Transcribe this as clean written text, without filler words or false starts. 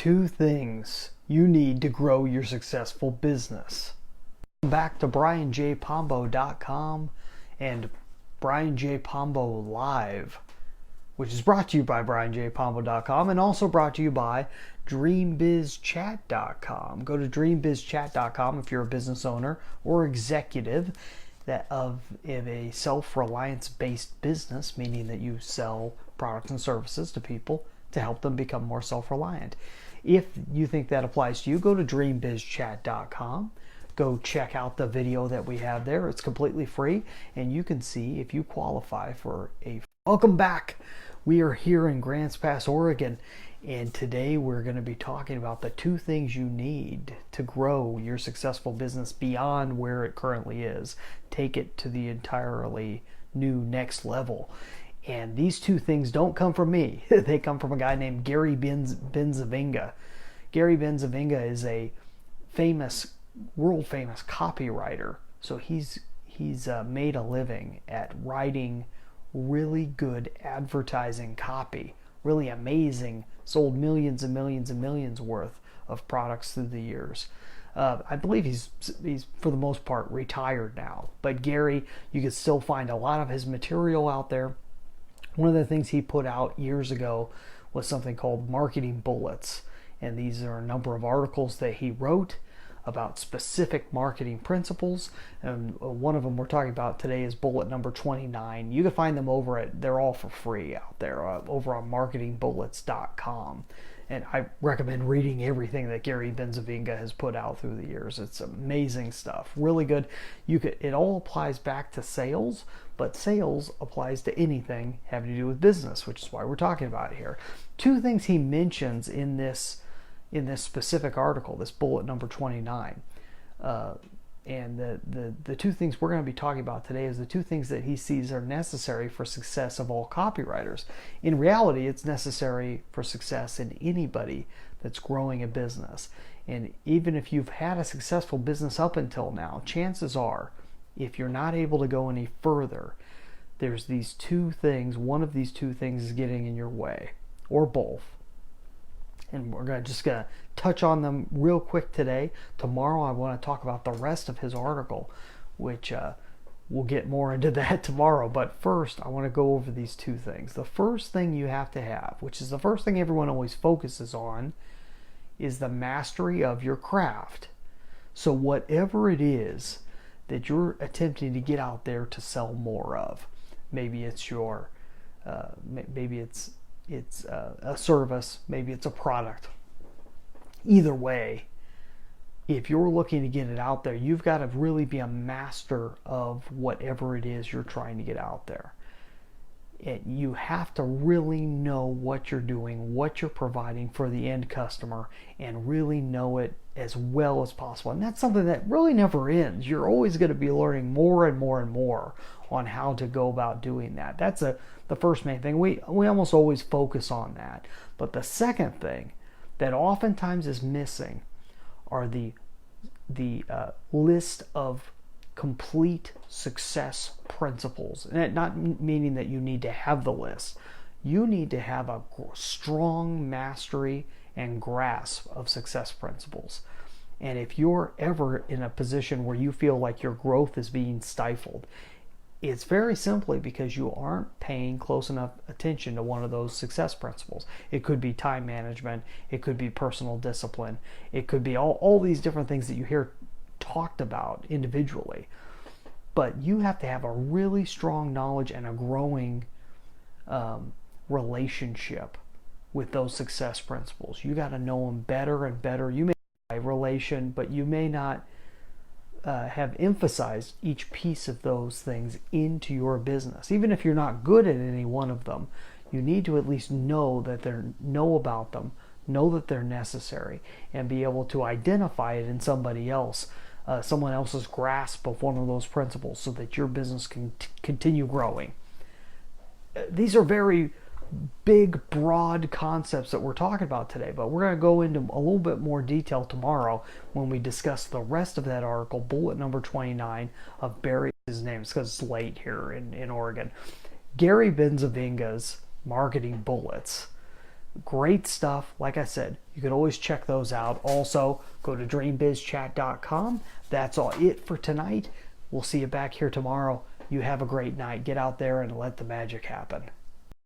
2 things you need to grow your successful business. Welcome back to BrianJPombo.com and Brian J. Pombo Live, which is brought to you by BrianJPombo.com and also brought to you by DreamBizChat.com. Go to DreamBizChat.com if you're a business owner or executive of a self-reliance based business, meaning that you sell products and services to people to help them become more self-reliant. If you think that applies to you, go to DreamBizChat.com. Go check out the video that we have there. It's completely free, and you can see if you qualify for a... Welcome back. We are here in Grants Pass, Oregon, and today we're going to be talking about the 2 things you need to grow your successful business beyond where it currently is. Take it to the entirely new next level. And these 2 things don't come from me. They come from a guy named Gary Ben Zabinga. Gary Ben Zabinga is a world famous copywriter. So he's made a living at writing really good advertising copy, really amazing, sold millions and millions and millions worth of products through the years. I believe he's for the most part retired now, but Gary, you can still find a lot of his material out there. One of the things he put out years ago was something called Marketing Bullets, and these are a number of articles that he wrote about specific marketing principles, and one of them we're talking about today is bullet number 29. You can find them they're all for free out there over on marketingbullets.com, and I recommend reading everything that Gary Ben Zabinga has put out through the years. It's amazing stuff, really good. It all applies back to sales, but sales applies to anything having to do with business, which is why we're talking about it here. 2 things he mentions in this specific article, this bullet number 29, and the 2 things we're going to be talking about today is the 2 things that he sees are necessary for success of all copywriters. In reality, it's necessary for success in anybody that's growing a business. And even if you've had a successful business up until now, chances are, if you're not able to go any further, there's these 2 things. One of these 2 things is getting in your way, or both. And we're just going to touch on them real quick today. Tomorrow I want to talk about the rest of his article, which we'll get more into that tomorrow. But first, I want to go over these 2 things. The first thing you have to have, which is the first thing everyone always focuses on, is the mastery of your craft. So whatever it is that you're attempting to get out there to sell more of, maybe it's it's a service, maybe it's a product. Either way, if you're looking to get it out there, you've got to really be a master of whatever it is you're trying to get out there. You have to really know what you're doing, what you're providing for the end customer, and really know it as well as possible. And that's something that really never ends. You're always going to be learning more and more and more on how to go about doing that. That's the first main thing. We almost always focus on that. But the second thing that oftentimes is missing are the list of complete success principles. And not meaning that you need to have the list. You need to have a strong mastery and grasp of success principles. And if you're ever in a position where you feel like your growth is being stifled, it's very simply because you aren't paying close enough attention to one of those success principles. It could be time management, it could be personal discipline, it could be all these different things that you hear talked about individually. But you have to have a really strong knowledge and a growing relationship with those success principles. You got to know them better and better. You may have a relation, but you may not have emphasized each piece of those things into your business. Even if you're not good at any one of them, you need to at least know about them, know that they're necessary, and be able to identify it in somebody else, someone else's grasp of one of those principles, so that your business can continue growing. These are very big, broad concepts that we're talking about today, but we're going to go into a little bit more detail tomorrow when we discuss the rest of that article, bullet number 29 of Barry's name. It's because it's late here in Oregon. Gary Ben Zabinga's Marketing Bullets. Great stuff. Like I said, you can always check those out. Also, go to dreambizchat.com. That's all it for tonight. We'll see you back here tomorrow. You have a great night. Get out there and let the magic happen.